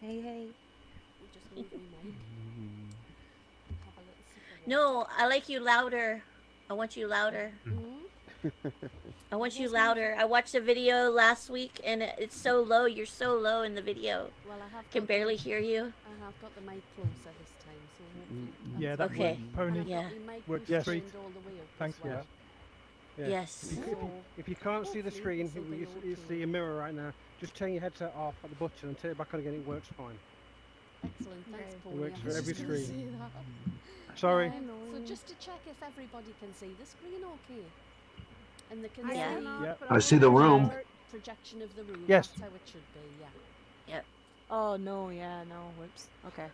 Hey, hey. You just move me mic and have a little sip of water. No, I like you louder. I want you louder. Mm? I want you Where's my... louder. I watched the video last week and it's so low. You're so low in the video. Well, Can barely hear you. I have got the mic closer this time, so hopefully that's Yeah, that okay. Okay. works. And Pony I've got Yeah. my mic works boost Yes. great. turned all the way up as Thanks for well. that. Yeah. Yes. So If you can't see the hopefully screen, this will be you okay. see a mirror right now. Just turn your headset off at the button and turn it back on again. It works fine. Excellent, thanks Okay. It Pony. works I for was every just going to screen. say that. Sorry. So just to check if everybody can see the screen okay. And they can I Yeah. see cannot, Yeah. I see the room. projection of the room. Yes. That's how it should be, yeah. Yep. Oh, no. Yeah, no. Whoops. Okay.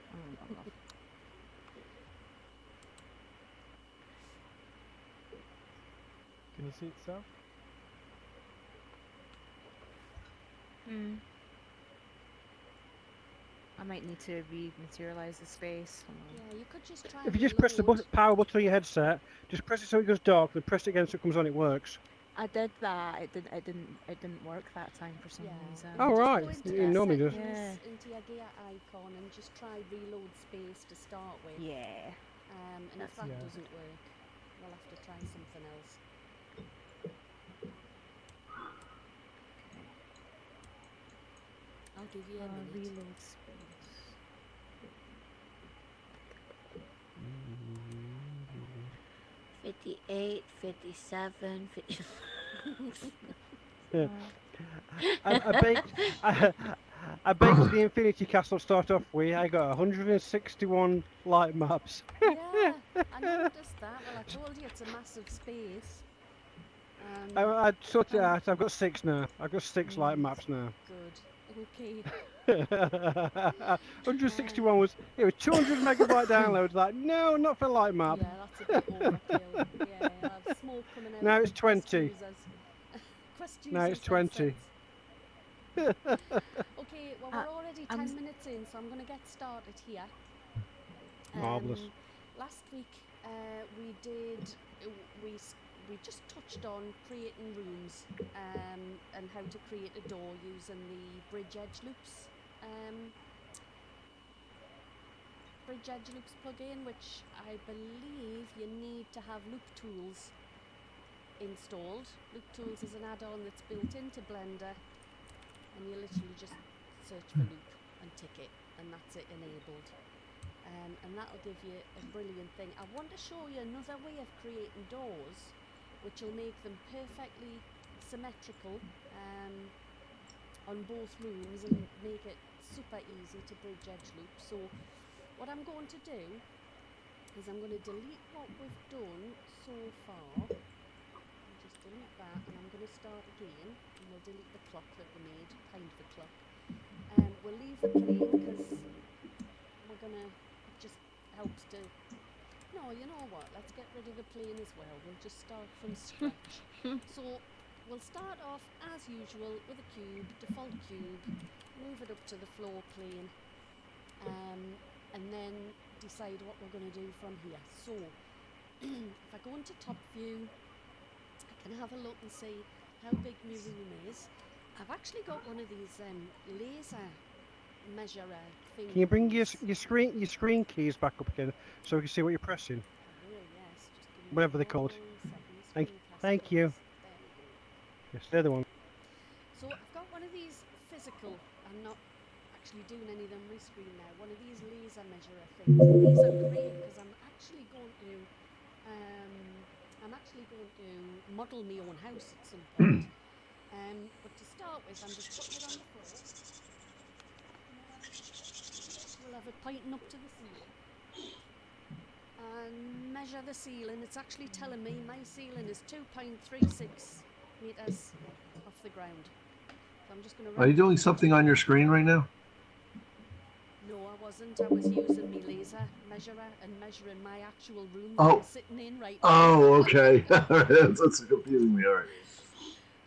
Can you see it, Sal? Hmm. I might need to rematerialize this face. Yeah, you could just try If and you just press the reload. power button on your headset, just press it so it goes dark, then press it again so it comes on. It works. I did that. It didn't work that time for some reason. If Oh you just right. go into It the normally does. settings, into your gear icon, and just try reload space to start with. Yeah. And if That's- that Yeah. doesn't work, we'll have to try something else. I'll give you a minute. Reload space. 58, 57, 50. Yeah. I baked I baked the Infinity Castle to start off with. I got 161 light maps. Yeah, I noticed that. Well, I told you it's a massive space. I sorted it out. I've got 6 now. I've got 6 light maps now. Good. Okay. 161 was 200 megabyte downloads. Like no, not for light map. Yeah, that's a bit overkill. Yeah, I'll have smoke coming out Now of it's the Quest 20. users. Quest Now users it's 20. headsets. Okay, well we're already I'm 10 minutes in, so I'm going to get started here. Marvelous. Last week we did we we just touched on creating rooms and how to create a door using the bridge edge loops plugin, which I believe you need to have loop tools installed. Loop tools is an add-on that's built into Blender, and you literally just search for loop and tick it, and that's it enabled. And that'll give you a brilliant thing. I want to show you another way of creating doors, which will make them perfectly symmetrical on both rooms and make it super easy to bridge edge loop. So what I'm going to do is I'm going to delete what we've done so far. I'll just delete that, and I'm going to start again, and we'll delete the clock that we made, kind of the clock. We'll leave the plane because we're going to, it just helps to, no, you know what, let's get rid of the plane as well. We'll just start from scratch. So we'll start off as usual with a cube, default cube, move it up to the floor plane, and then decide what we're going to do from here. So if I go into top view, I can have a look and see how big my room is. I've actually got one of these laser measurer things. Can you bring your screen keys back up again so we can see what you're pressing? I will, yes. Just give me Whatever they're called. 1 Thank second. thank you. There we go. Yes, they're the one. So I've got one of these physical. I'm not actually doing any of them re-screen now. One of these laser measurer things. And these are great because I'm actually going to model my own house at some point. But to start with, I'm just putting it on the floor. We'll have it pointing up to the ceiling. And measure the ceiling. It's actually telling me my ceiling is 2.36 meters off the ground. So I'm just going to. Are you doing something on your screen right now? No, I wasn't. I was using my laser measurer and measuring my actual room that I'm Oh. sitting in right now. Oh, okay. That's confusing me. All right.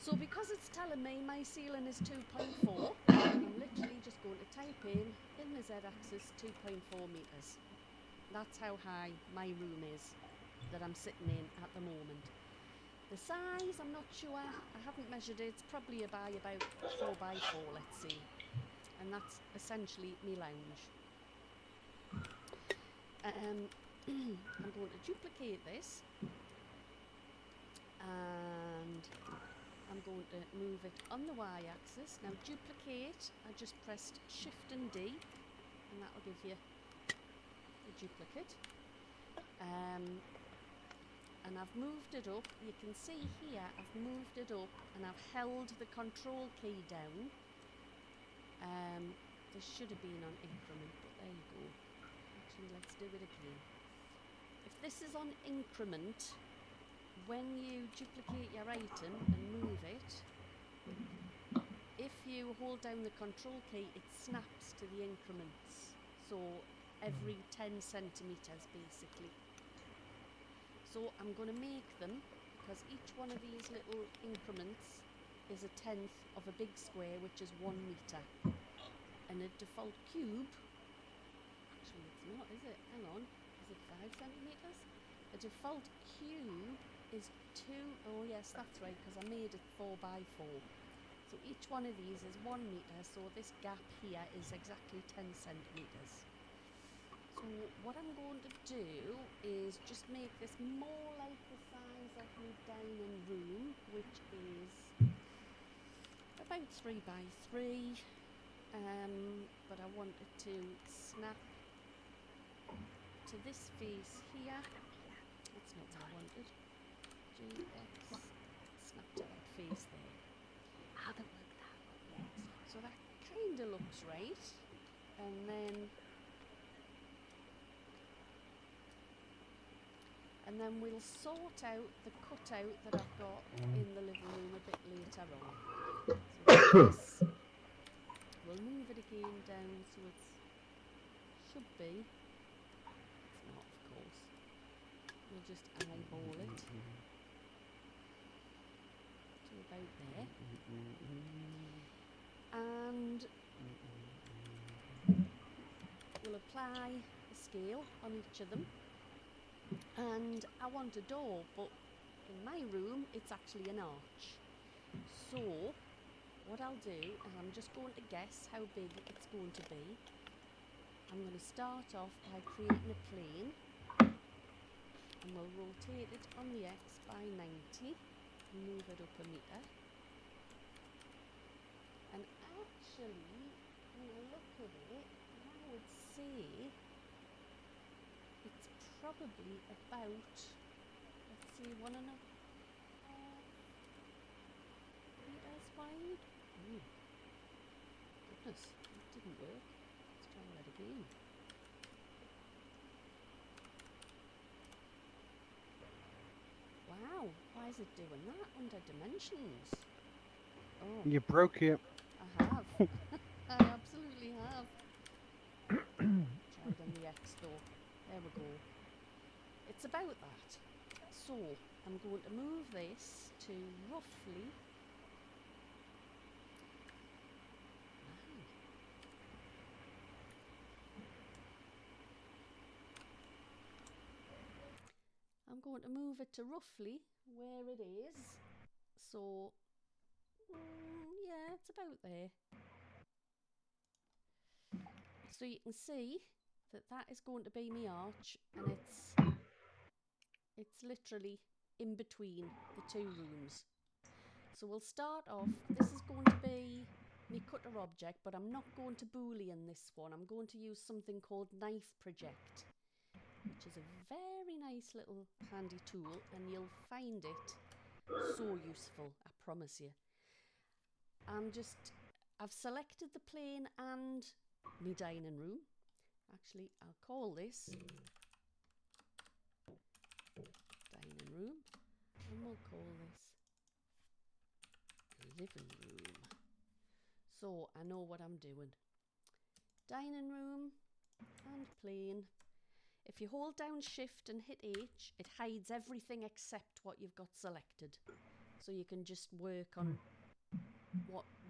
So because it's telling me my ceiling is 2.4, I'm literally just going to type in the z-axis 2.4 meters. That's how high my room is that I'm sitting in at the moment. The size, I'm not sure. I haven't measured it. It's probably about 4 by 4, let's see. and that's essentially me lounge. I'm going to duplicate this, and I'm going to move it on the y-axis. Now duplicate, I just pressed Shift and D, and that'll give you a duplicate. And I've moved it up. You can see here I've moved it up and I've held the control key down. This should have been on increment, but there you go. Actually, let's do it again. If this is on increment, when you duplicate your item and move it, if you hold down the control key, it snaps to the increments. So every 10 centimetres basically. So I'm going to make them, because each one of these little increments is a tenth of a big square, which is 1 metre. And a default cube, actually it's not, is it? Hang on, is it 5 centimetres? A default cube is 2, oh yes, that's right, because I made it 4 by 4. So each one of these is 1 metre, so this gap here is exactly 10 centimetres. So what I'm going to do is just make this more like the size of my dining room, which is about 3 by 3. But I want it to snap to this face here. That's not what I wanted. GX, snap to that face there. How to work that one? So that kind of looks right. And then we'll sort out the cutout that I've got in the living room a bit later on. So this, we'll move it again down so it should be. It's not, of course. We'll just eyeball it to about there. And we'll apply a scale on each of them. And I want a door, but in my room it's actually an arch. So what I'll do, and I'm just going to guess how big it's going to be. I'm going to start off by creating a plane, and we'll rotate it on the X by 90 and move it up a metre. And actually, when I look at it, I would say it's probably about, let's see, 1.5 metres wide. Oh, goodness, that didn't work. Let's try that again. Wow, why is it doing that under dimensions? Oh, You broke it. I have. I absolutely have. Tried on the X though. There we go. It's about that. So I'm going to move this to roughly. I'm going to move it to roughly where it is. So yeah, it's about there. So you can see that that is going to be my arch, and it's literally in between the 2 rooms. So we'll start off, this is going to be my cutter object, but I'm not going to boolean this one. I'm going to use something called knife project, which is a very nice little handy tool, and you'll find it so useful, I promise you. I've selected the plane and my dining room. Actually, I'll call this dining room, and we'll call this living room. So I know what I'm doing. Dining room and plane. If you hold down Shift and hit H, it hides everything except what you've got selected. So you can just work on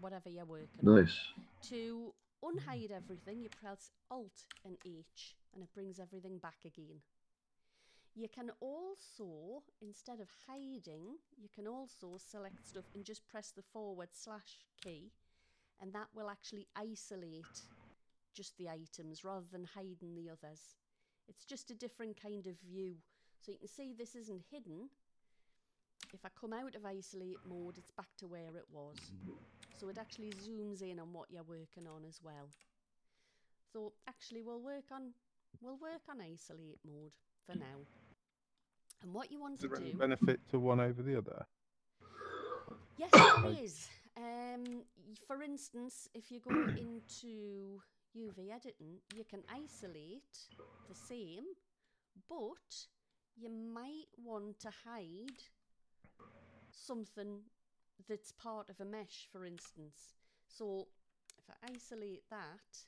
whatever you're working on. Nice. To unhide everything, you press Alt and H, and it brings everything back again. You can also, instead of hiding, you can also select stuff and just press the / key, and that will actually isolate just the items rather than hiding the others. It's just a different kind of view. So you can see this isn't hidden. If I come out of isolate mode, it's back to where it was. So it actually zooms in on what you're working on as well. So actually we'll work on isolate mode for now. And what you want Is to there any do... benefit to one over the other? Yes, there is. For instance, if you go into UV editing, you can isolate the same, but you might want to hide something that's part of a mesh, for instance. So if I isolate that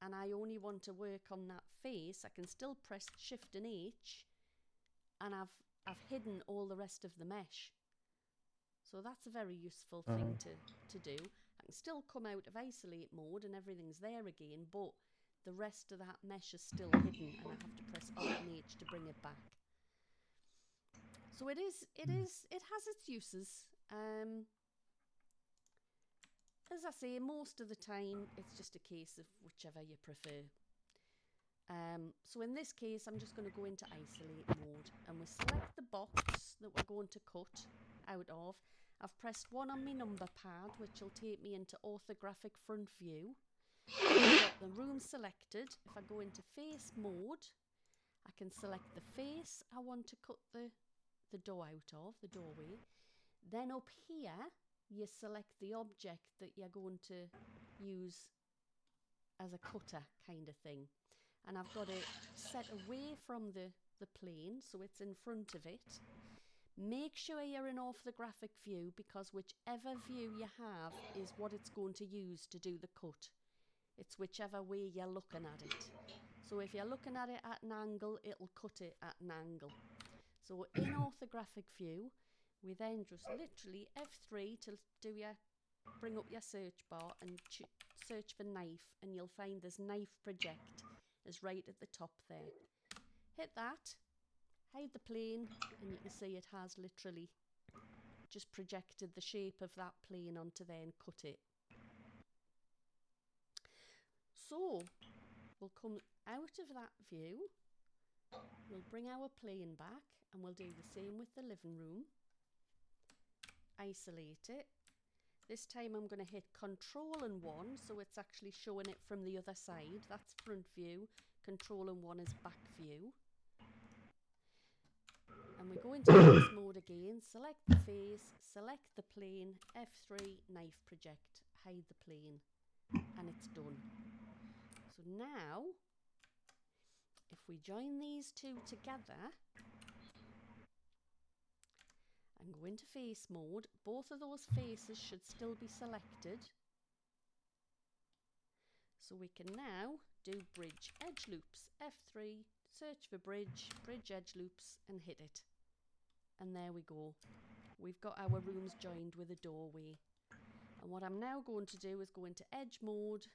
and I only want to work on that face, I can still press Shift and H and I've hidden all the rest of the mesh. So that's a very useful thing to do. I can still come out of isolate mode and everything's there again, but the rest of that mesh is still hidden and I have to press Alt and H to bring it back. So it has its uses. As I say, most of the time it's just a case of whichever you prefer. So in this case, I'm just going to go into isolate mode and we'll select the box that we're going to cut out of. I've pressed 1 on my number pad, which will take me into orthographic front view. I've got the room selected. If I go into face mode, I can select the face I want to cut the door out of, the doorway. Then up here, you select the object that you're going to use as a cutter kind of thing. And I've got it set away from the plane, so it's in front of it. Make sure you're in orthographic view, because whichever view you have is what it's going to use to do the cut. It's whichever way you're looking at it. So if you're looking at it at an angle, it'll cut it at an angle. So in orthographic view, we then just literally F3 to bring up your search bar and search for knife, and you'll find this knife project is right at the top there. Hit that, hide the plane, and you can see it has literally just projected the shape of that plane onto there and cut it. So we'll come out of that view, we'll bring our plane back, and we'll do the same with the living room. Isolate it. This time I'm going to hit Control and 1, so it's actually showing it from the other side. That's front view. Control and 1 is back view. And we go into face mode again. Select the face, select the plane, F3, knife project, hide the plane, and it's done. So now, if we join these two together and go into face mode, both of those faces should still be selected. So we can now do bridge edge loops, F3, search for bridge edge loops, and hit it. And there we go. We've got our rooms joined with a doorway. And what I'm now going to do is go into edge mode,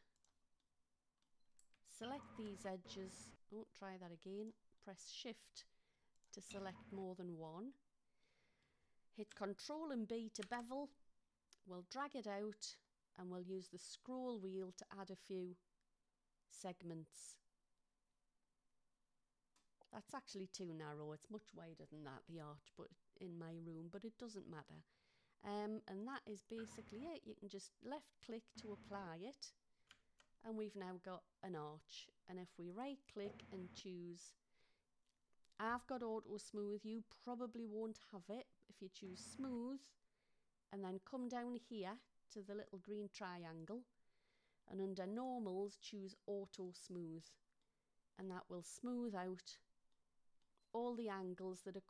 select these edges. Oh, try that again. Press Shift to select more than one. Hit Control and B to bevel. We'll drag it out and we'll use the scroll wheel to add a few segments. That's actually too narrow. It's much wider than that, the arch, but in my room, but it doesn't matter. And that is basically it. You can just left click to apply it, and we've now got an arch. And if we right click and choose, I've got auto smooth, you probably won't have it. If you choose smooth and then come down here to the little green triangle, and under normals choose auto smooth, and that will smooth out all the angles that are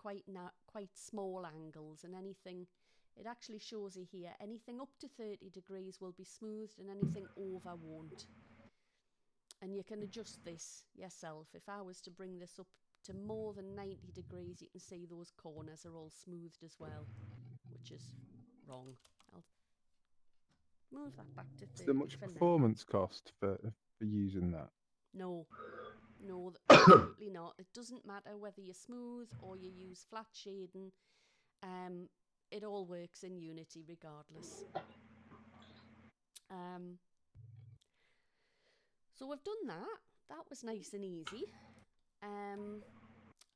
quite small angles, and anything, it actually shows you here, anything up to 30 degrees will be smoothed and anything over won't. And you can adjust this yourself. If I was to bring this up to more than 90 degrees, you can see those corners are all smoothed as well, which is wrong. I'll move that back to 30 Is there much for now. performance cost for using that? No, absolutely not. It doesn't matter whether you smooth or you use flat shading. It all works in Unity regardless. So we've done that. That was nice and easy. I've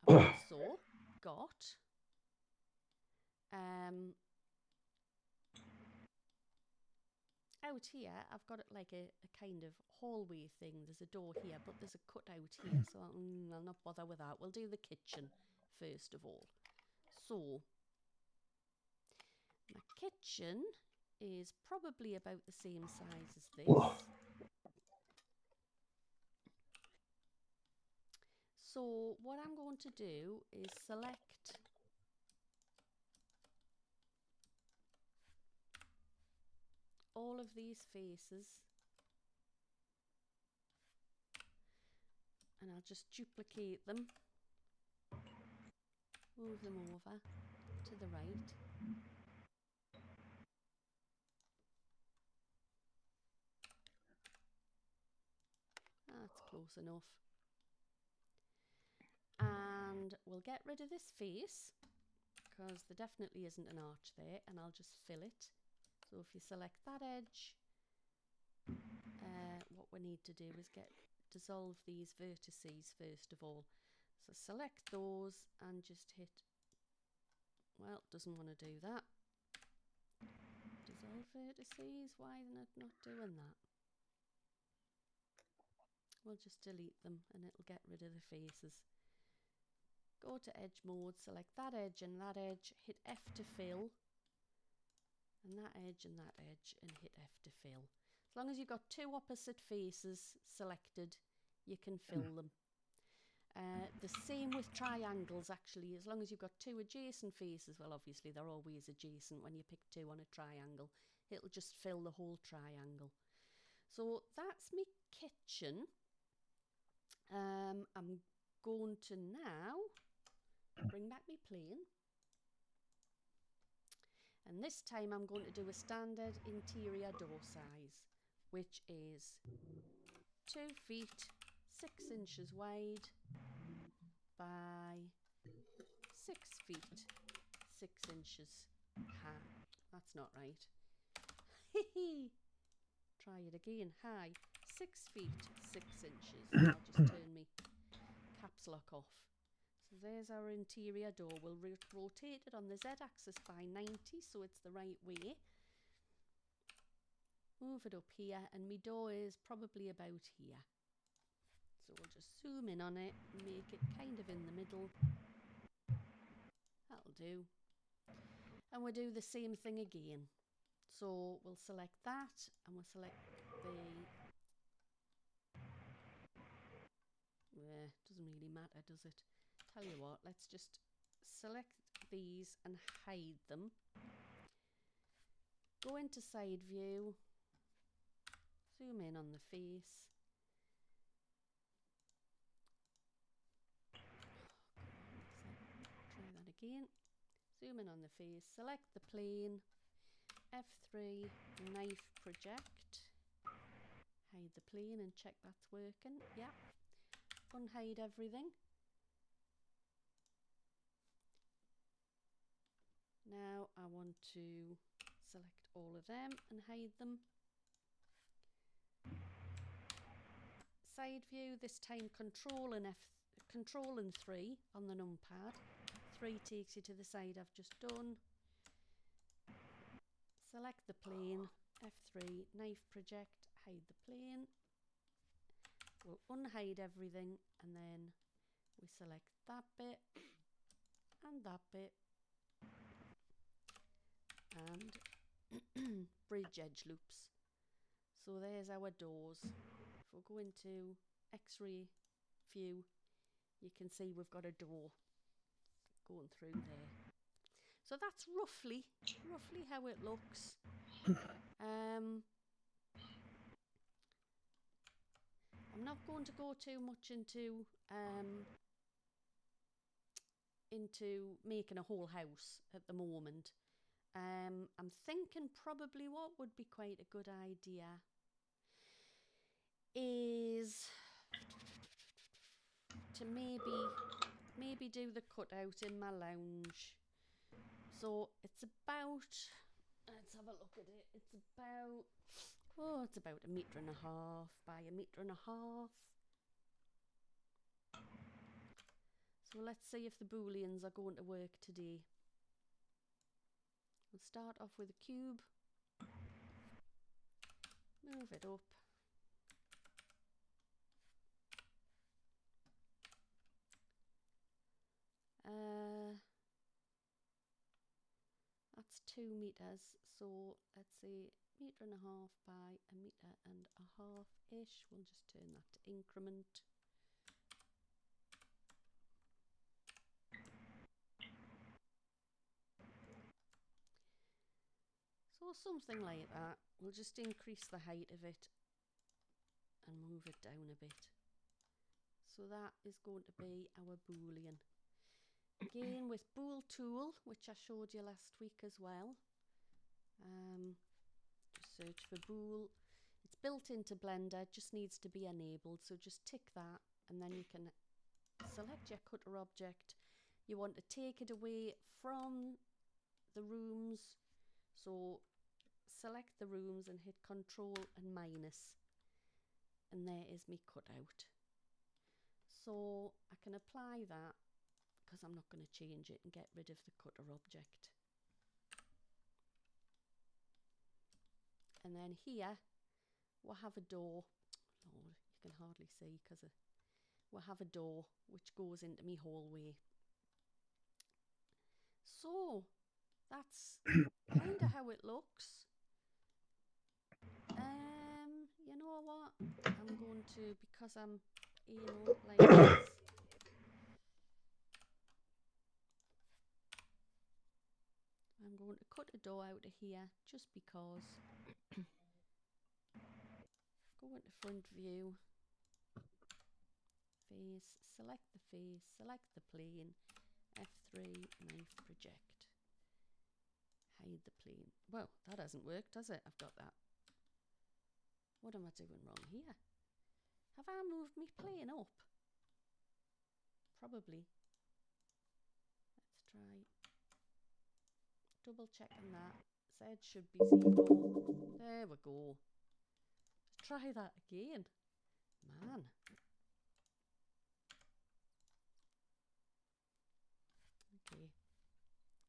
also got out here, I've got it like a kind of hallway thing. There's a door here, but there's a cutout here, so I'll not bother with that. We'll do the kitchen first of all. So my kitchen is probably about the same size as this. So what I'm going to do is select all of these faces, and I'll just duplicate them, move them over to the right. That's close enough. And we'll get rid of this face because there definitely isn't an arch there, and I'll just fill it. So if you select that edge, what we need to do is dissolve these vertices first of all. So select those and just hit, well, it doesn't want to do that. Dissolve vertices, why not doing that? We'll just delete them and it'll get rid of the faces. Go to edge mode, select that edge and that edge, hit F to fill, and that edge, and hit F to fill. As long as you've got two opposite faces selected, you can fill them. The same with triangles, actually. As long as you've got two adjacent faces, well, obviously they're always adjacent when you pick two on a triangle, it'll just fill the whole triangle. So that's my kitchen. I'm going to now bring back my plane. And this time I'm going to do a standard interior door size, which is 2 feet 6 inches wide by 6 feet 6 inches high. That's not right. Try it again. High 6 feet 6 inches. I'll just turn me caps lock off. So there's our interior door. We'll rotate it on the Z-axis by 90 so it's the right way. Move it up here, and my door is probably about here. So we'll just zoom in on it and make it kind of in the middle. That'll do. And we'll do the same thing again. So we'll select that, and we'll select doesn't really matter, does it? Tell you what, let's just select these and hide them. Go into side view, zoom in on the face. Try that again. Zoom in on the face, select the plane, F3, knife project. Hide the plane and check that's working. Yeah. Unhide everything. Now I want to select all of them and hide them. Side view, this time Control and 3 on the numpad. 3 takes you to the side I've just done. Select the plane, F3, knife project, hide the plane. We'll unhide everything, and then we select that bit and that bit and bridge edge loops. So there's our doors. If we go into X-ray view, you can see we've got a door going through there. So that's roughly how it looks. I'm not going to go too much into making a whole house at the moment. I'm thinking probably what would be quite a good idea is to maybe do the cutout in my lounge. So it's about, let's have a look at it. It's about Oh, it's about 1.5 meters by 1.5 meters. So let's see if the booleans are going to work today. We'll start off with a cube. Move it up. That's 2 meters, so let's say 1.5 meters by 1.5 meters ish. We'll just turn that to increment. So something like that. We'll just increase the height of it and move it down a bit. So that is going to be our boolean. Again with bool tool, which I showed you last week as well. Just search for bool. It's built into Blender, just needs to be enabled. So just tick that and then you can select your cutter object. You want to take it away from the rooms. So select the rooms and hit Control and minus. And there is me cutout. So I can apply that because I'm not going to change it and get rid of the cutter object. And then here we'll have a door. Lord, you can hardly see because we'll have a door which goes into my hallway. So that's kind of how it looks. You know what? I'm going to, because I'm anal like this. I'm going to cut a door out of here just because. Go into front view. Face, select the face, select the plane. F3, knife project. Hide the plane. Well, that hasn't worked, has it? I've got that. What am I doing wrong here? Have I moved my plane up? Probably. Let's try. Double check on that. Z should be 0. There we go. Let's try that again. Man. Okay.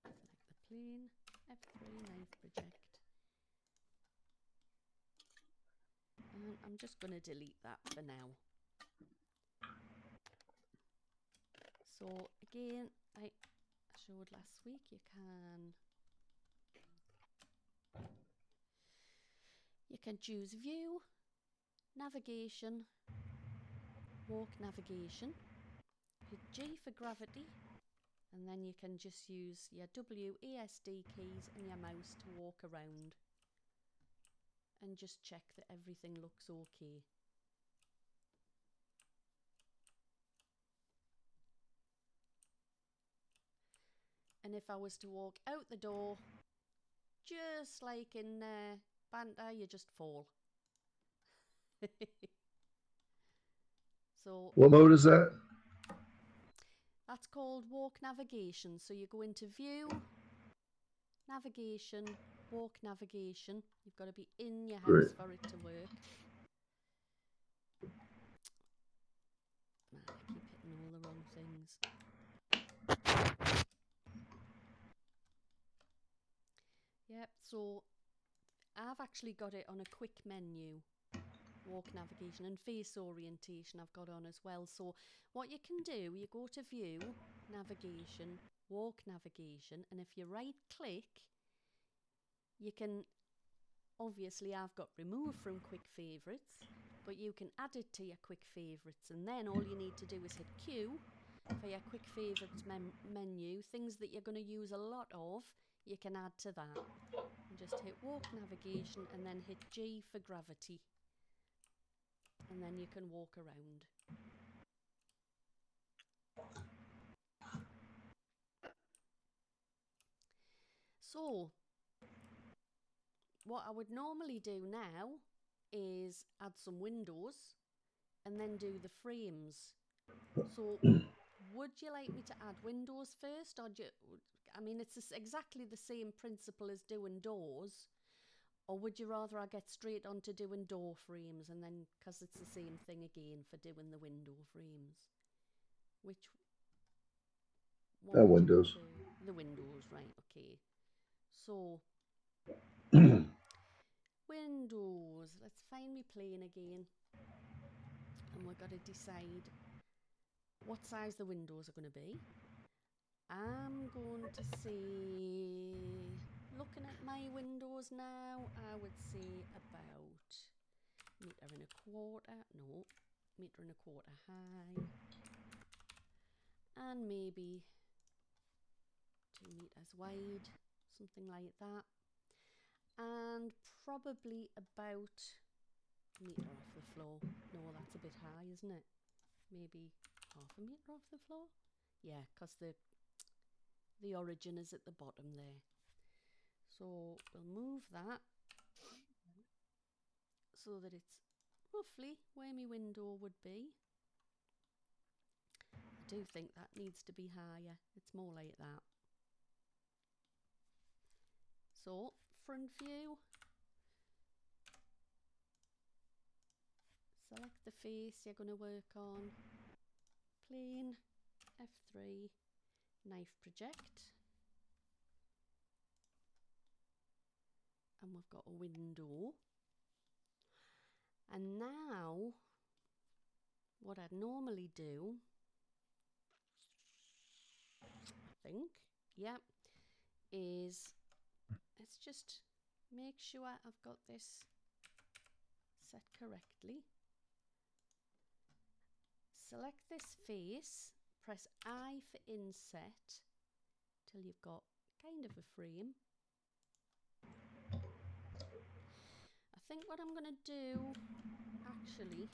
Select the plane. F3, knife project. And I'm just going to delete that for now. So again, I showed last week, you can choose view, navigation, walk navigation, hit G for gravity, and then you can just use your WASD keys and your mouse to walk around and just check that everything looks okay. And if I was to walk out the door, just like in Banter, you just fall. So What mode is that? that's called walk navigation. So you go into view, navigation, walk navigation. You've got to be in your house Great. for it to work. Man, I keep hitting all the wrong things. Yep, so I've actually got it on a quick menu. Walk navigation and face orientation I've got on as well. So what you can do, you go to view, navigation, walk navigation, and if you right click, you can, obviously I've got remove from quick favourites, but you can add it to your quick favourites, and then all you need to do is hit Q for your quick favourites menu. Things that you're going to use a lot of, you can add to that. And just hit walk navigation and then hit G for gravity. And then you can walk around. So, what I would normally do now is add some windows and then do the frames. So, would you like me to add windows first? Or I mean, it's exactly the same principle as doing doors. Or would you rather I get straight on to doing door frames and then, because it's the same thing again for doing the window frames? Which one would you Windows. prefer? The windows, right, okay. So, windows. Let's find me plane again. And we've got to decide what size the windows are going to be. I'm going to say, looking at my windows now, I would say about 1.25 meters, no, 1.25 meters high, and maybe 2 meters wide, something like that, and probably about a metre off the floor. No, that's a bit high, isn't it? Maybe 0.5 metre off the floor? Yeah, because the origin is at the bottom there. So we'll move that so that it's roughly where my window would be. I do think that needs to be higher. It's more like that. So, front view. Select the face you're going to work on. Plane, F3, knife project. And we've got a window. And now, what I'd normally do, I think, yeah, is let's just make sure I've got this set correctly. Select this face, press I for inset till you've got kind of a frame. I think what I'm going to do actually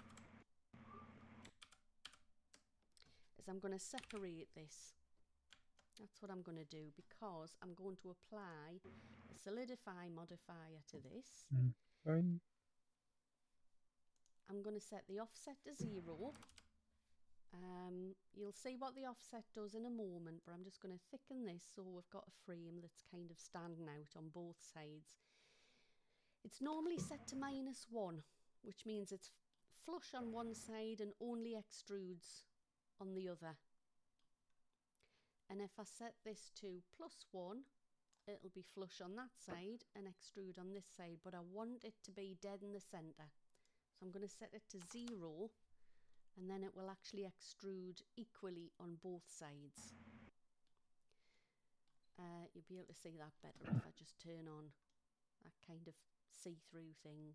is I'm going to separate this. That's what I'm going to do, because I'm going to apply a solidify modifier to this. Fine. I'm going to set the offset to 0. You'll see what the offset does in a moment, but I'm just going to thicken this so we've got a frame that's kind of standing out on both sides. It's normally set to -1, which means it's flush on one side and only extrudes on the other. And if I set this to +1, it'll be flush on that side and extrude on this side, but I want it to be dead in the centre. So I'm going to set it to 0, and then it will actually extrude equally on both sides. You'll be able to see that better if I just turn on that kind of see-through thing.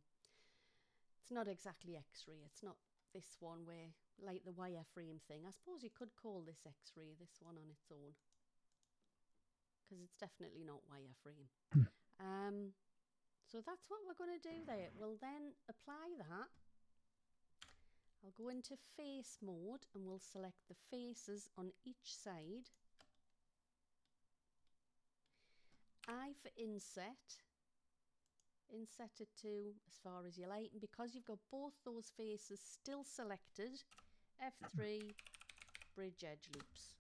It's not exactly X-ray, it's not this one where, like the wireframe thing. I suppose you could call this X-ray, this one on its own, because it's definitely not wireframe. So that's what we're going to do there. We'll then apply that. I'll go into face mode and we'll select the faces on each side. I for inset. Inset it to as far as you like, and because you've got both those faces still selected, F3, bridge edge loops.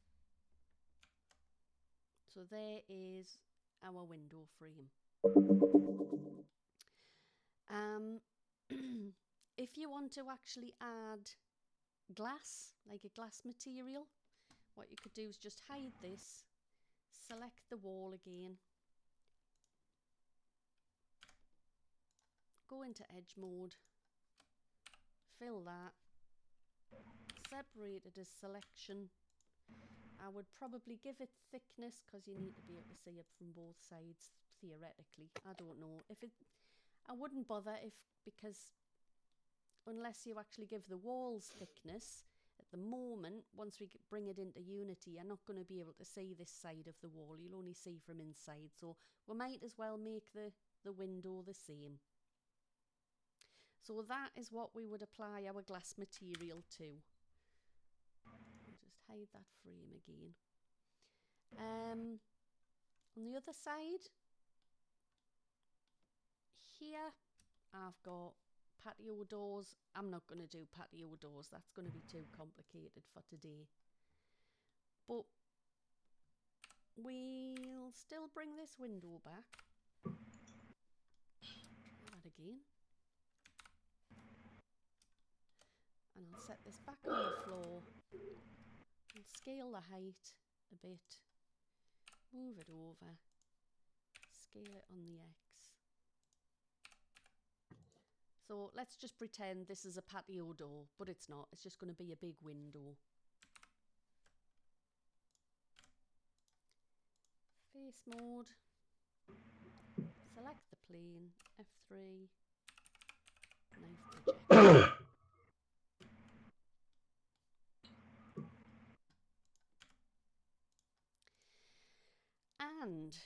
So there is our window frame. If you want to actually add glass, like a glass material, what you could do is just hide this, select the wall again, go into edge mode, fill that, separate it as selection. I would probably give it thickness because you need to be able to see it from both sides theoretically. I don't know if it, I wouldn't bother because unless you actually give the walls thickness at the moment, once we bring it into Unity, you're not going to be able to see this side of the wall. You'll only see from inside. So we might as well make the window the same. So that is what we would apply our glass material to. I'll just hide that frame again. On the other side, here I've got patio doors. I'm not going to do patio doors. That's going to be too complicated for today. But we'll still bring this window back. again. And I'll set this back on the floor and scale the height a bit. Move it over. Scale it on the X. So let's just pretend this is a patio door, but it's not. It's just going to be a big window. Face mode. Select the plane. F3. Knife project. And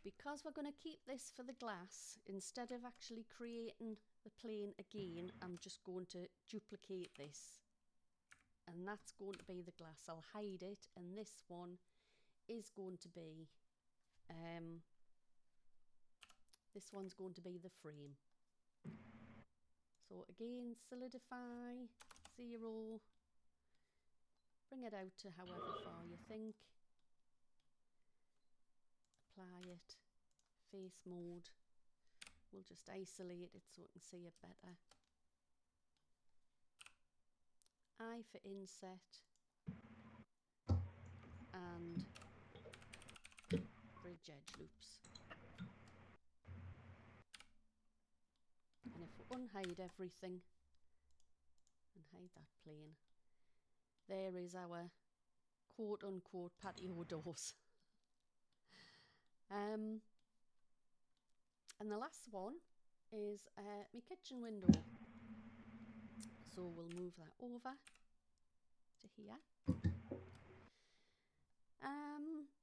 because we're going to keep this for the glass, instead of actually creating the plane again, I'm just going to duplicate this. And that's going to be the glass. I'll hide it, and this one is going to be, this one's going to be the frame. So again, solidify, 0, bring it out to however far you think. Apply it, face mode. We'll just isolate it so we can see it better. I for inset and bridge edge loops. And if we unhide everything and hide that plane, there is our quote unquote patio doors. And the last one is my kitchen window. So we'll move that over to here.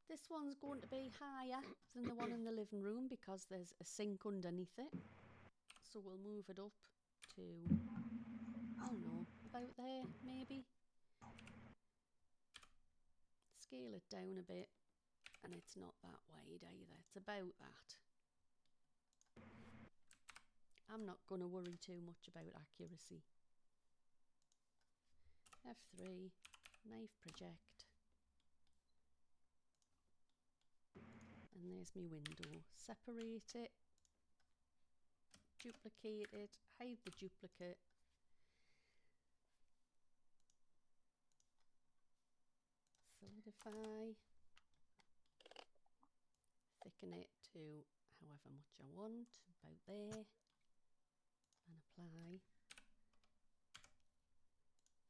This one's going to be higher than the one in the living room because there's a sink underneath it. So we'll move it up to, I don't know, about there maybe. Scale it down a bit, and it's not that wide either. It's about that. I'm not going to worry too much about accuracy. F3, knife project. And there's my window. Separate it, duplicate it, hide the duplicate. Solidify. Thicken it to however much I want, about there. And apply.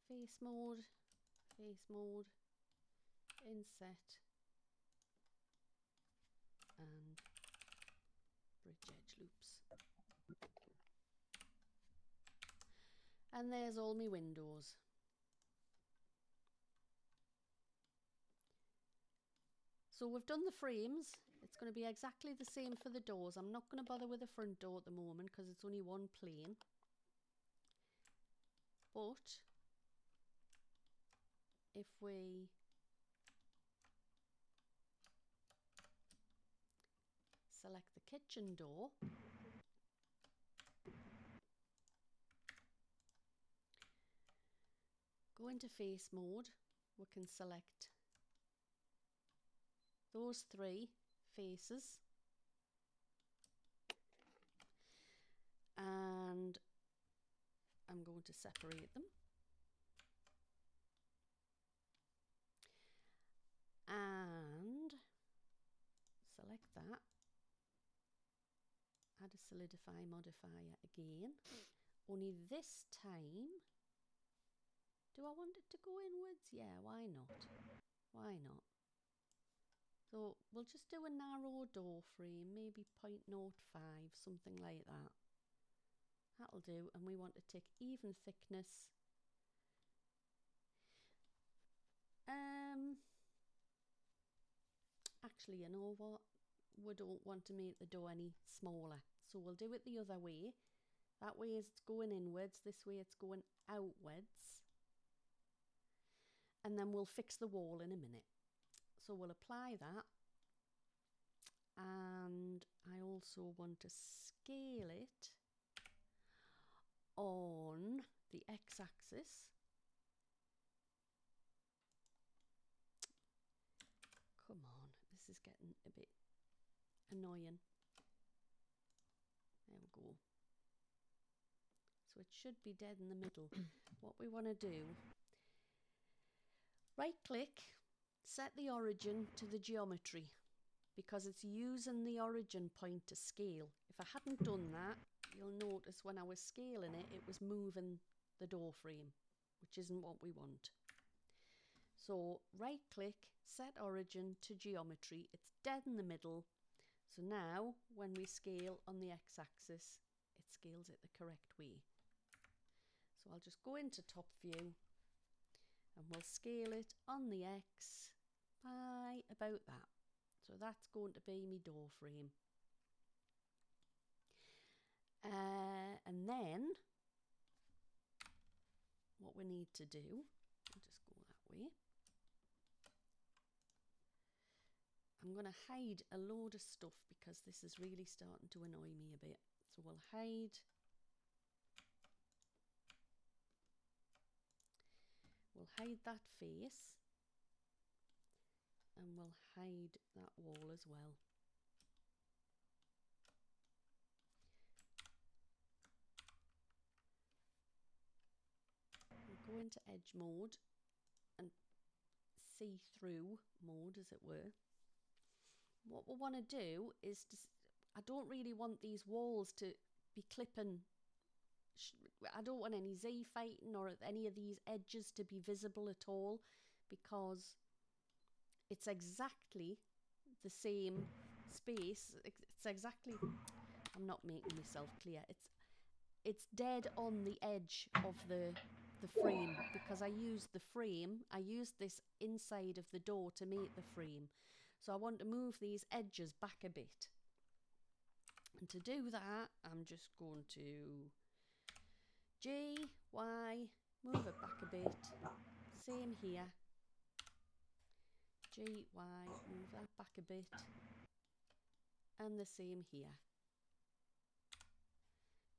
Face mode, inset. And bridge edge loops. And there's all my windows. So we've done the frames. It's going to be exactly the same for the doors. I'm not going to bother with the front door at the moment because it's only one plane. But if we select the kitchen door, go into face mode, we can select those 3 faces and I'm going to separate them and select that, add a solidify modifier again, only this time, do I want it to go inwards? Yeah, why not? Why not? So we'll just do a narrow door frame, maybe 0.05, something like that. That'll do, and we want to take even thickness. Actually, you know what? We don't want to make the door any smaller, so we'll do it the other way. That way it's going inwards, this way it's going outwards. And then we'll fix the wall in a minute. So we'll apply that. And I also want to scale it on the x-axis. Come on, this is getting a bit annoying. There we go. So it should be dead in the middle. What we want to do, right click, set the origin to the geometry, because it's using the origin point to scale. If I hadn't done that, you'll notice when I was scaling it, it was moving the door frame, which isn't what we want. So right click, set origin to geometry. It's dead in the middle. So now when we scale on the x-axis, it scales it the correct way. So I'll just go into top view and we'll scale it on the X by about that. So that's going to be my door frame. And then what we need to do, I'll just go that way. I'm going to hide a load of stuff because this is really starting to annoy me a bit. So we'll hide. We'll hide that face. And we'll hide that wall as well. We'll go into edge mode and see-through mode, as it were. What we want to do is, I don't really want these walls to be clipping. I don't want any Z-fighting or any of these edges to be visible at all, because it's exactly the same space. It's exactly, I'm not making myself clear. It's dead on the edge of the frame, because I used the frame. I used this inside of the door to make the frame. So I want to move these edges back a bit. And to do that, I'm just going to G, Y, move it back a bit. Same here. G, Y, move that back a bit. And the same here.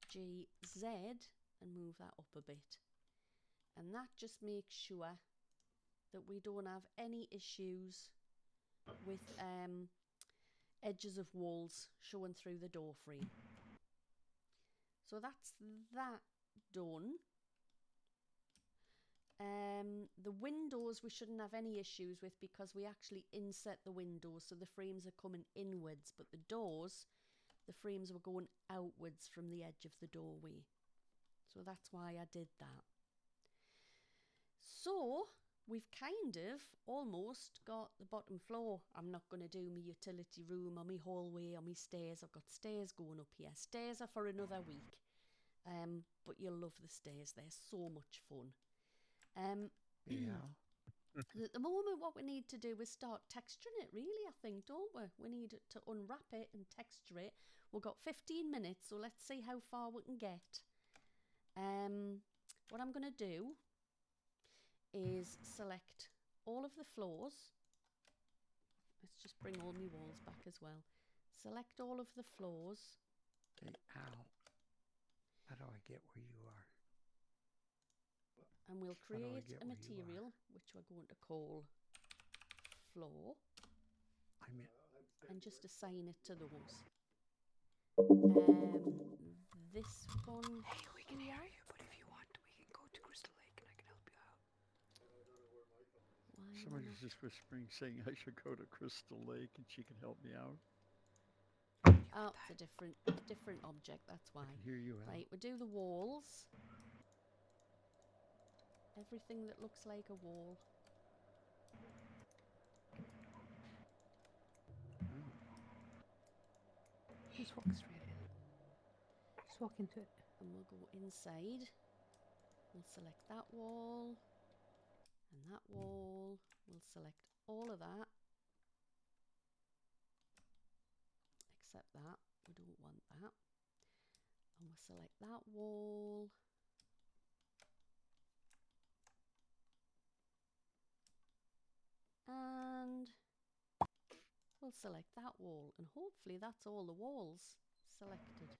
G, Z, and move that up a bit. And that just makes sure that we don't have any issues with edges of walls showing through the door frame. So that's that done. The windows we shouldn't have any issues with, because we actually inset the windows, so the frames are coming inwards, but the doors, the frames were going outwards from the edge of the doorway. So that's why I did that. So we've kind of almost got the bottom floor. I'm not going to do my utility room or my hallway or my stairs. I've got stairs going up here. Stairs are for another week. But you'll love the stairs. They're so much fun. Yeah. At the moment, what we need to do is start texturing it, really, I think, don't we? We need to unwrap it and texture it. We've got 15 minutes, so let's see how far we can get. What I'm going to do is select all of the floors. Let's just bring all my walls back as well. Select all of the floors. Okay, ow. How do I get where you are? And we'll do I create get a where you material, which we're going to call floor, I'm in. and just assign it to those. This one Hey, we can here. hear you, but if you want, we can go to Crystal Lake and I can help you out. Why Somebody not? was just whispering saying I should go to Crystal Lake and she can help me out. Oh, it's a different object, that's I why. can hear you out. Right, we do the walls. Everything that looks like a wall. Just walk straight in. Just walk into it. And we'll go inside. We'll select that wall and that wall. We'll select all of that except that. We don't want that. And we'll select that wall. And we'll select that wall. And hopefully that's all the walls selected.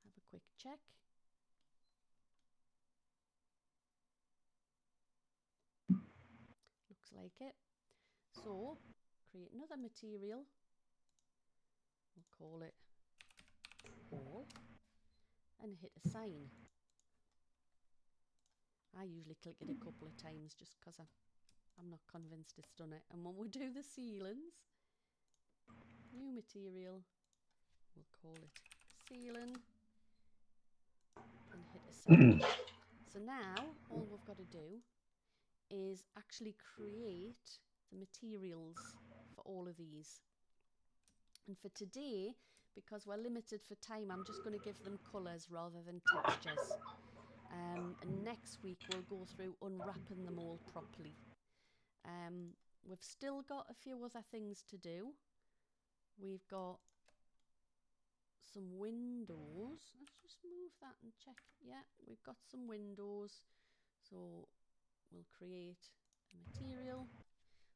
Have a quick check. Looks like it. So, create another material. We'll call it wall. and hit assign. I usually click it a couple of times just because I'm not convinced it's done it. And when we do the ceilings, new material, we'll call it ceiling and hit assign. So now all we've got to do is actually create the materials for all of these. And for today, because we're limited for time, I'm just going to give them colours rather than textures. And next week we'll go through unwrapping them all properly. We've still got a few other things to do. We've got some windows. Let's just move that and check. Yeah, we've got some windows. So we'll create a material.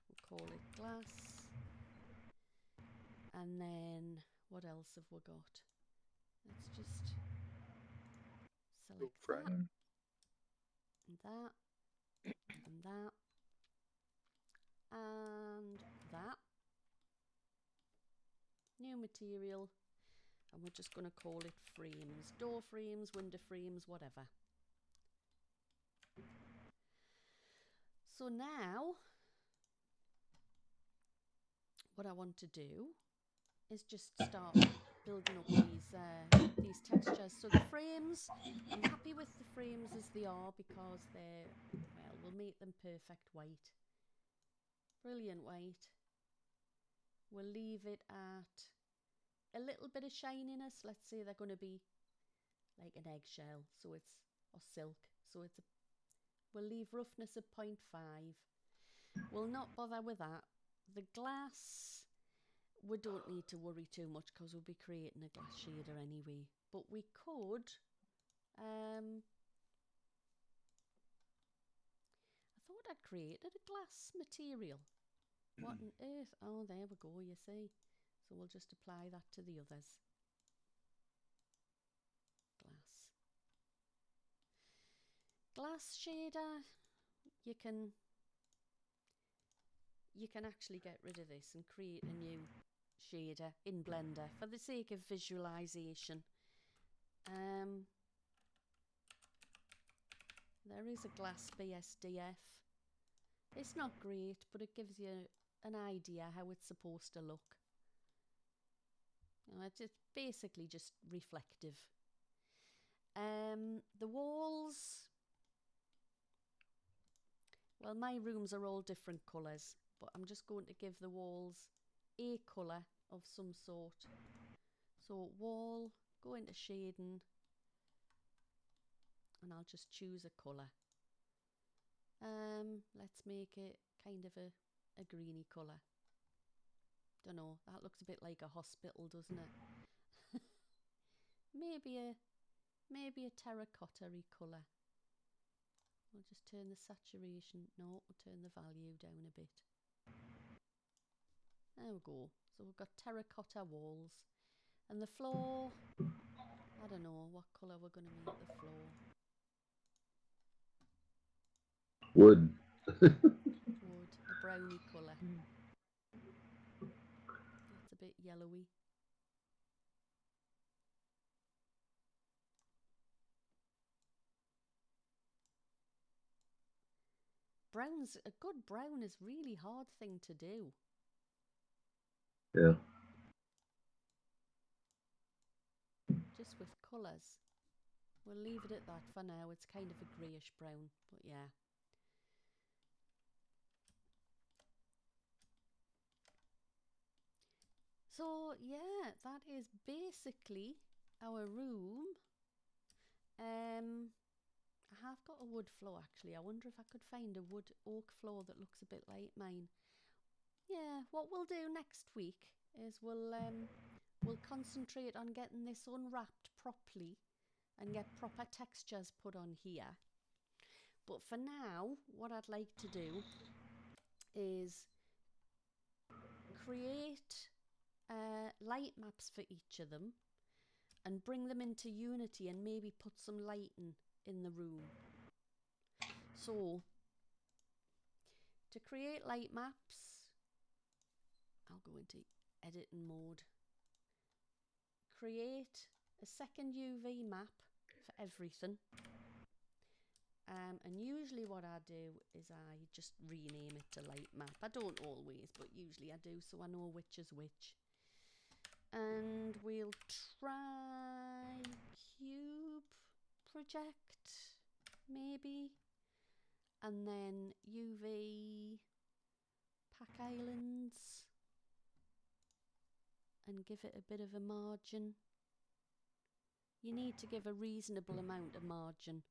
We'll call it glass. And then what else have we got? Let's just select that Frame. and that and that and that. New material. And we're just going to call it frames. Door frames, window frames, whatever. So now, what I want to do is just start building up these textures. So the frames, I'm happy with the frames as they are because they're, well, we'll make them perfect white. Brilliant white. We'll leave it at a little bit of shininess. Let's say they're going to be like an eggshell, so it's, or silk, so it's a, we'll leave roughness at 0.5. We'll not bother with that. The glass, we don't need to worry too much because we'll be creating a glass shader anyway. But we could, I thought I'd created a glass material. What on earth? Oh, there we go, you see. So we'll just apply that to the others. Glass. Glass shader, you can actually get rid of this and create a new shader in Blender for the sake of visualization. There is a glass BSDF. It's not great, but it gives you an idea how it's supposed to look. You know, it's basically just reflective. The walls, well, my rooms are all different colours, but I'm just going to give the walls a colour of some sort. So wall, go into shading, and I'll just choose a colour. Let's make it kind of a greeny colour. Don't know, that looks a bit like a hospital, doesn't it? maybe a terracotta-y colour. We'll just turn the saturation, no, we'll turn the value down a bit. There we go. So we've got terracotta walls. And the floor, I don't know what colour we're going to make the floor. Wood. Wood, a browny colour. That's a bit yellowy. Brown's, a good brown is a really hard thing to do. Yeah. Just with colours. We'll leave it at that for now. It's kind of a greyish brown, but yeah. So yeah, that is basically our room. I have got a wood floor actually. I wonder if I could find a wood oak floor that looks a bit like mine. Yeah, what we'll do next week is we'll concentrate on getting this unwrapped properly and get proper textures put on here. But for now, what I'd like to do is create light maps for each of them and bring them into Unity and maybe put some lighting in the room. So, to create light maps, I'll go into editing mode. Create a second UV map for everything. And usually what I do is I just rename it to light map. I don't always, but usually I do, so I know which is which. And we'll try cube project, maybe. And then UV pack islands. And give it a bit of a margin. You need to give a reasonable amount of margin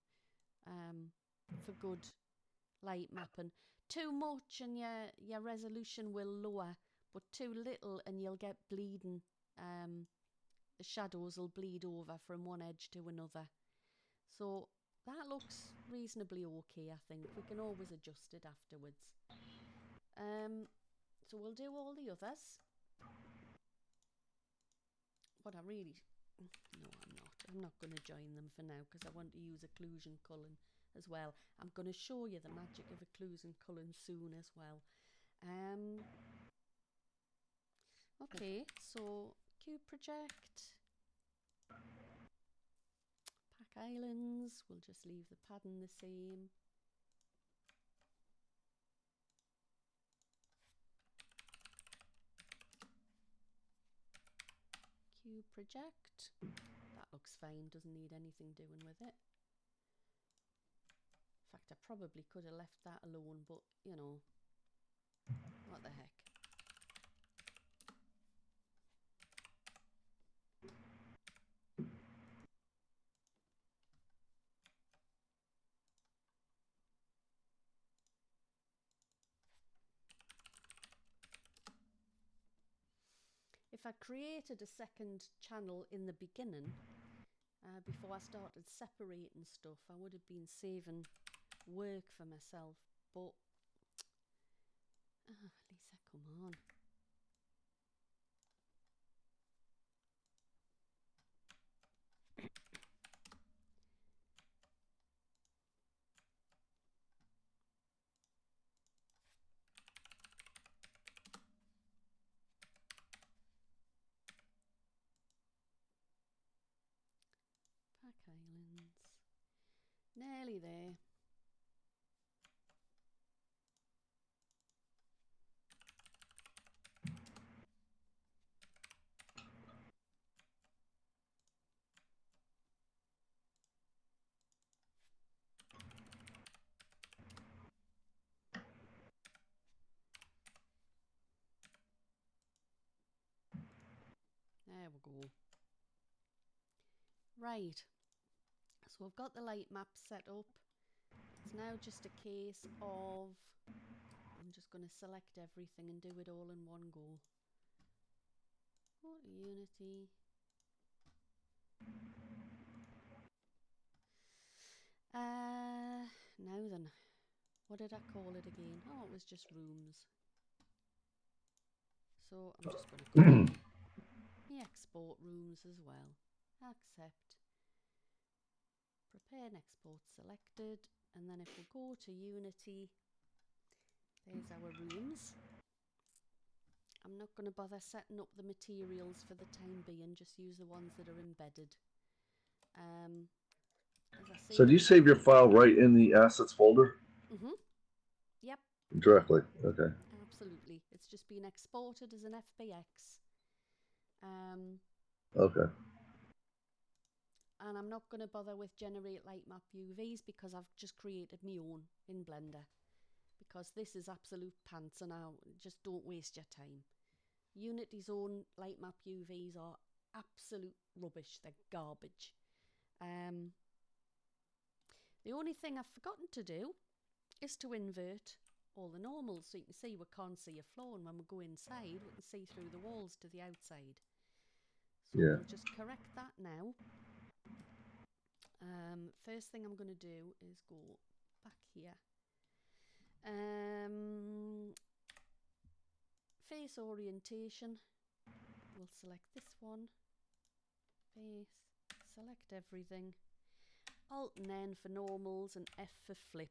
for good light mapping. Too much and your resolution will lower, but too little and you'll get bleeding. The shadows will bleed over from one edge to another. So that looks reasonably okay, I think. We can always adjust it afterwards. So we'll do all the others. What I really... No, I'm not. I'm not going to join them for now because I want to use occlusion culling as well. I'm going to show you the magic of occlusion culling soon as well. Okay, so cube project, pack islands. We'll just leave the pattern the same. Cube project. That looks fine, doesn't need anything doing with it. In fact, I probably could have left that alone, but you know, what the heck. If I created a second channel in the beginning, before I started separating stuff, I would have been saving work for myself. But, Lisa, come on. Pack islands. Nearly there. There we go. Right. So I've got the light map set up. It's now just a case of... I'm just going to select everything and do it all in one go. Go to Unity. Now then. What did I call it again? Oh, it was just rooms. So I'm just going to call the export rooms as well. Accept. Prepare and export selected. And then if we go to Unity, there's our rooms. I'm not going to bother setting up the materials for the time being, just use the ones that are embedded. As I say, So do you save your file right in the assets folder? Mm-hmm. Yep. Directly. Okay. Absolutely. It's just been exported as an FBX. Okay. And I'm not going to bother with generate light map UVs because I've just created my own in Blender. Because this is absolute pants and I just don't waste your time. Unity's own light map UVs are absolute rubbish. They're garbage. The only thing I've forgotten to do is to invert all the normals so you can see we can't see a floor, and when we go inside we can see through the walls to the outside. So Yeah. we'll just correct that now. First thing I'm going to do is go back here. Face orientation. We'll select this one. Face. Select everything. Alt and N for normals and F for flip.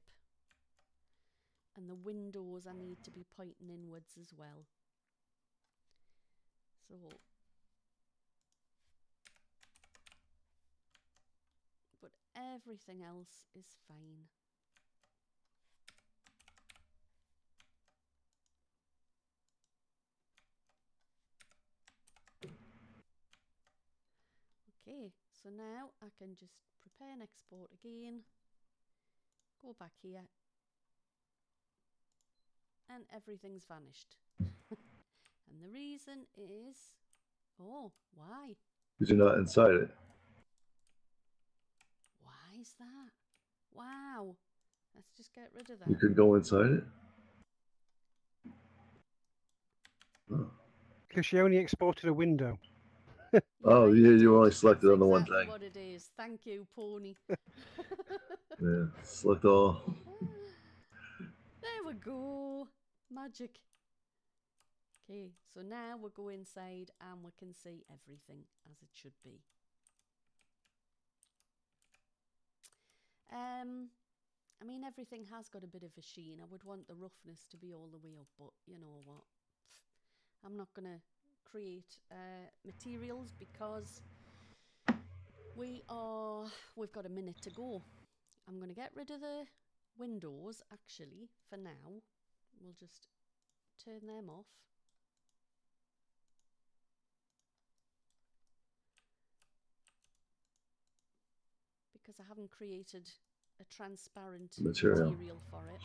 And the windows I need to be pointing inwards as well. So but everything else is fine. Okay, so now I can just prepare and export again, go back here, and everything's vanished. And the reason is, oh, why? Because you're not inside it. Why is that? Wow. Let's just get rid of You that. could go inside it. Oh, Because she only exported a window. oh I yeah, you were only did. selected That's on the one exactly thing. what it is. Thank you, Pony. Yeah, select all. There we go. Magic. Okay, so now we'll go inside and we can see everything as it should be. I mean, everything has got a bit of a sheen. I would want the roughness to be all the way up, but you know what? I'm not going to create materials because we've got a minute to go. I'm going to get rid of the windows, actually, for now. We'll just turn them off. Because I haven't created a transparent Material. material for it.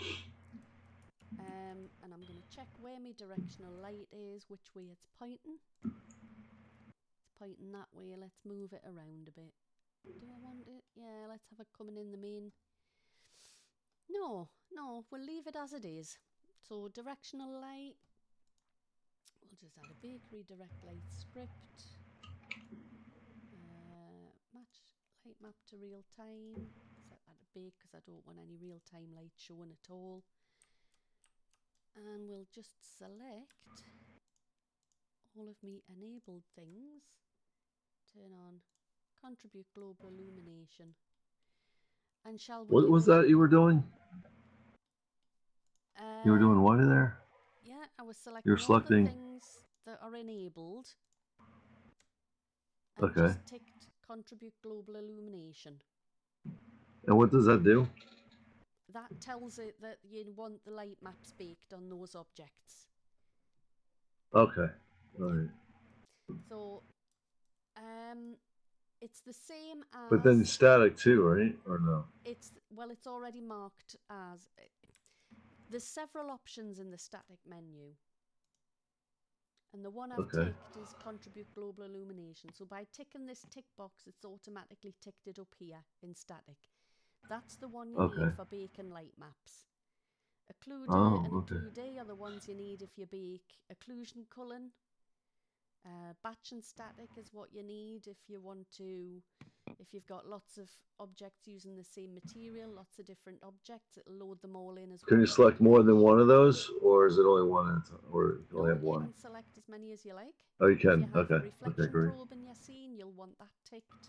And I'm going to check where my directional light is, which way it's pointing. It's pointing that way. Let's move it around a bit. Do I want it? Yeah, let's have it coming in the main. No, we'll leave it as it is. So directional light. We'll just add a bakery direct light script. Match light map to real time. Set that to bake because I don't want any real time light showing at all. And we'll just select all of me enabled things. Turn on contribute global illumination. And shall we What was that you were doing? You were doing what in there? Yeah, I was You selecting were all the selecting. things that are enabled. And Okay. just ticked contribute global illumination. And what does that do? That tells it that you want the light maps baked on those objects. Okay. All right. So, it's the same as. But then static too, right? Or no? It's already marked as. There's several options in the static menu. And the one I've ticked is contribute global illumination. So by ticking this tick box, it's automatically ticked it up here in static. That's the one you need for baking light maps. Occluder and occlude are the ones you need if you bake occlusion culling. Batch and static is what you need if you've got lots of objects using the same material, lots of different objects, it'll load them all in as well. Can you select more than one of those, or is it only one? Or you only have one? You can select as many as you like. Oh, you can. If you have a Okay. reflection Great. probe in your scene, you'll want that ticked.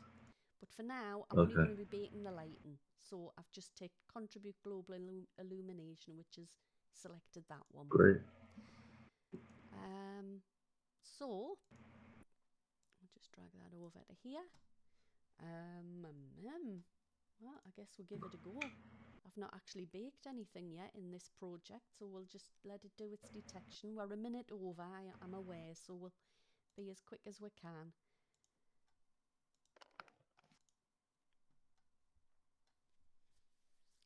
But for now, I'm only going to be baking the lighting. So I've just ticked contribute global illumination, which is selected that one. Great. So I'll just drag that over to here. Well, I guess we'll give it a go. I've not actually baked anything yet in this project, so we'll just let it do its detection. We're a minute over, I'm aware, so we'll be as quick as we can.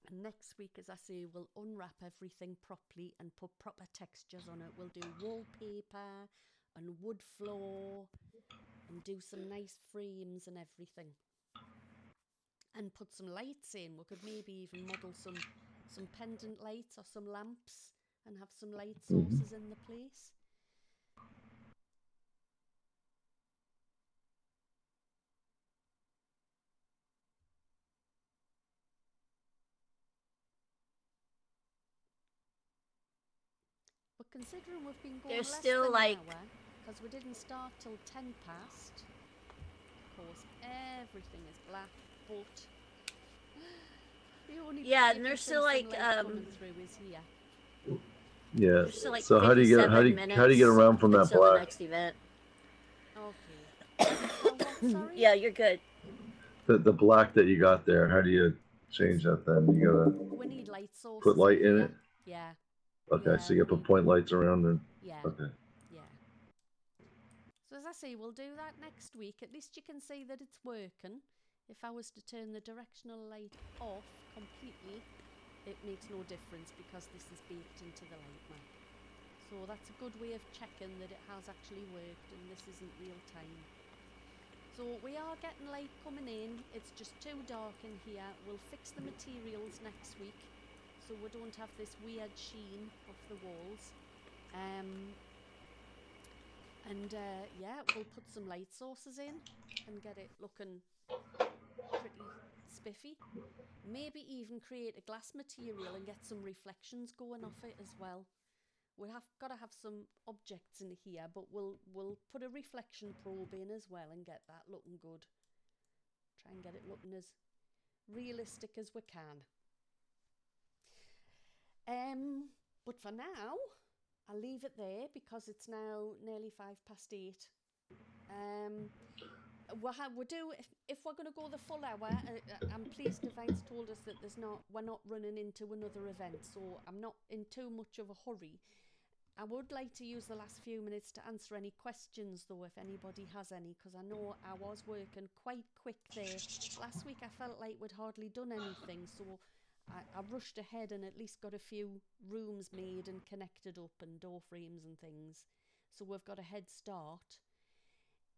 And next week, as I say, we'll unwrap everything properly and put proper textures on it. We'll do wallpaper and wood floor and do some nice frames and everything. And put some lights in. We could maybe even model some pendant lights or some lamps and have some light sources in the place. But considering we've been going less than an hour, because we didn't start till 10 past, of course, everything is black, but the only and there's still like coming through is here. Yeah. There's still like So how do you get around from that until black? the next event. Okay. Oh, what, sorry? Yeah, you're good. The black that you got there, how do you change that then? You gotta We need light put sources light in here. it? Yeah, Okay, yeah, so you we put need. point lights around and Yeah, okay. yeah. So as I say, we'll do that next week. At least you can see that it's working. If I was to turn the directional light off completely, it makes no difference because this is baked into the light map. So that's a good way of checking that it has actually worked and this isn't real time. So we are getting light coming in. It's just too dark in here. We'll fix the materials next week so we don't have this weird sheen off the walls. Yeah, we'll put some light sources in and get it looking pretty spiffy. Maybe even create a glass material and get some reflections going off it as well. We'll have got to have some objects in here, but we'll put a reflection probe in as well and get that looking good. Try and get it looking as realistic as we can. But for now, I'll leave it there because it's now nearly 8:05. We'll do if we're going to go the full hour. I'm pleased Divine's told us that we're not running into another event, so I'm not in too much of a hurry. I would like to use the last few minutes to answer any questions, though, if anybody has any, because I know I was working quite quick there. Last week I felt like we'd hardly done anything, so I rushed ahead and at least got a few rooms made and connected up and door frames and things. So we've got a head start.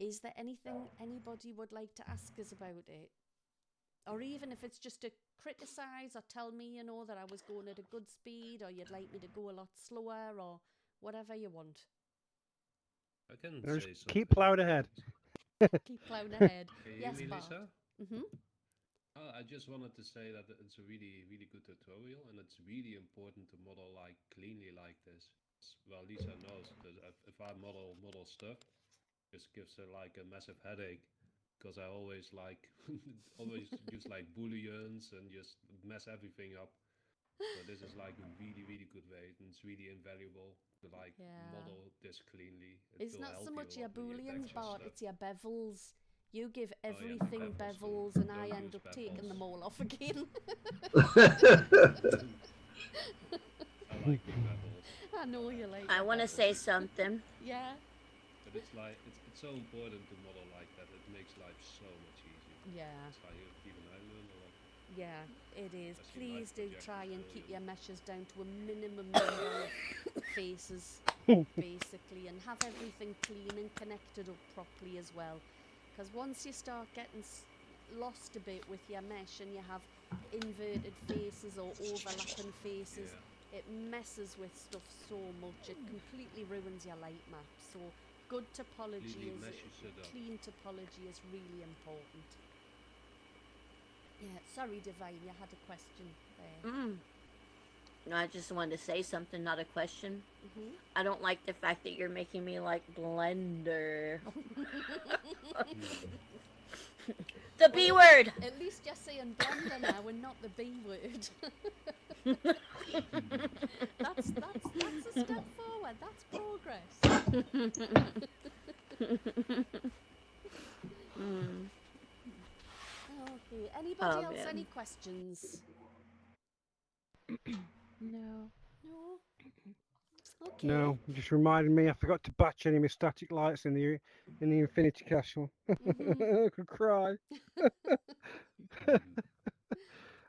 Is there anything anybody would like to ask us about it? Or even if it's just to criticise or tell me, that I was going at a good speed or you'd like me to go a lot slower or whatever you want. I can Just say something. keep plowed ahead. Keep plowing ahead. Can you Yes, hear me, Bart. Lisa? Mm-hmm. I just wanted to say that it's a really, really good tutorial, and it's really important to model like cleanly like this. Well, Lisa knows that if I model stuff, it just gives her like a massive headache because I always always use like booleans and just mess everything up. So this is like a really, really good way, and it's really invaluable to like model this cleanly. It It's will not so help you much a your lot with your booleans, texture Bart, stuff. it's your bevels. You give Oh yeah, everything bevels too. bevels and I Don't end use up taking them bevels. all off again. I like big bevels. I know you like I your want to bevels. say something. Yeah. But it's like it's so important to model like that. It makes life so much easier. Yeah. It's like even I learned a lot. Yeah, it is. Especially Please light do project try is and keep your brilliant. meshes down to a minimum number of faces, basically, and have everything clean and connected up properly as well. Because once you start getting lost a bit with your mesh and you have inverted faces or overlapping faces, Yeah. it messes with stuff so much. It completely ruins your light map. So good topology Completely meshes it up. clean topology is really important. Yeah, sorry, Divine, you had a question there. No, I just wanted to say something, not a question. Mm-hmm. I don't like the fact that you're making me like Blender. The B word! At least you're saying Blender now and not the B word. that's a step forward. That's progress. Okay. Anybody else? Man. Any questions? No. No. Okay. No, just reminded me I forgot to batch any of my static lights in the Infinity Castle. I could cry.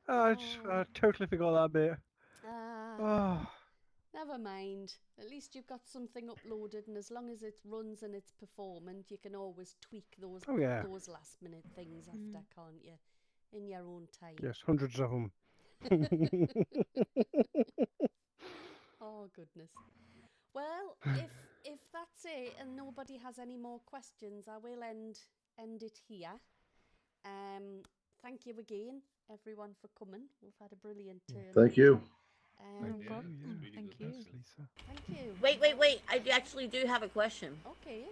I totally forgot that bit. Oh, Never mind. At least you've got something uploaded, and as long as it runs and it's performant, you can always tweak those yeah. those last minute things after, can't you? In your own time. Yes, hundreds of them. Oh goodness. Well, if that's it and nobody has any more questions, I will end it here. Thank you again, everyone, for coming. We've had a brilliant turnout. Thank you. No Yeah, problem. it's really Thank good you. message. Lisa. Thank you. Wait. I actually do have a question. Okay.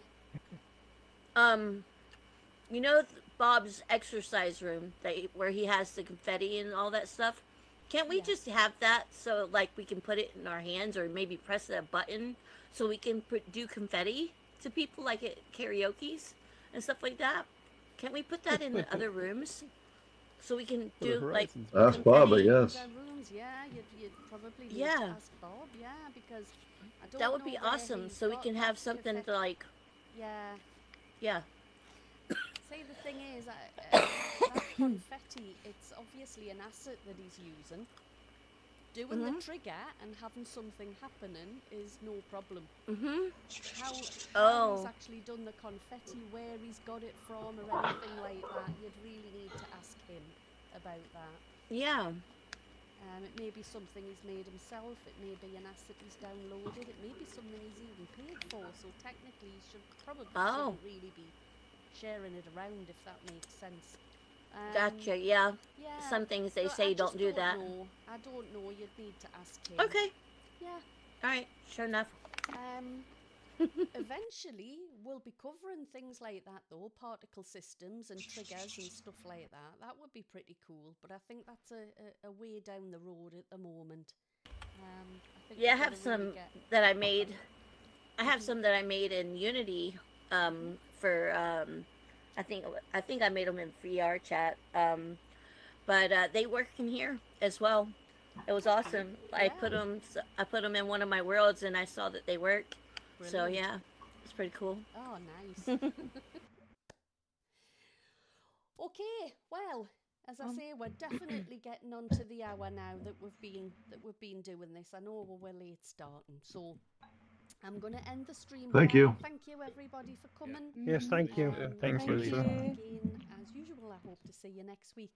You know Bob's exercise room where he has the confetti and all that stuff? Can't we just have that so like we can put it in our hands or maybe press a button so we can do confetti to people like at karaoke's and stuff like that? Can't we put that in the other rooms? so we can For the do like Horizons Ask version. Bob, I confetti. guess. User rooms, yeah, you'd probably need Yeah. to ask Bob, yeah, because I don't That would know be where awesome. he's So we got can that have something confetti- to like, Yeah. yeah. See, the thing is, that confetti, it's obviously an asset that he's using. Doing the trigger and having something happening is no problem. How he's Oh, actually done the confetti, where he's got it from, or anything like that, you'd really need to ask him about that. yeah. It may be something he's made himself, it may be an asset he's downloaded, it may be something he's even paid for, so technically he probably Oh. shouldn't really be sharing it around, if that makes sense. Gotcha. Yeah. Yeah. Some things they but say I don't just do that. Know. I don't know, you'd need to ask him. Okay. Yeah. All right. Sure enough. Eventually, we'll be covering things like that, though, particle systems and triggers and stuff like that. That would be pretty cool, but I think that's a way down the road at the moment. I think Yeah, I we've have gotta really some get that I made. I have some that I made in Unity. For I think I made them in VR chat. But they work in here as well. It was awesome. I put them in one of my worlds, and I saw that they work. So Brilliant. yeah, it's pretty cool. Oh, nice. Okay, well, as I say, we're definitely getting on to the hour now that we've been doing this. I know we're late starting, so I'm going to end the stream. Thank there. you. Thank you, everybody, for coming. Yes, thank you. Thanks, Thank you. Lisa. Again, as usual, I hope to see you next week.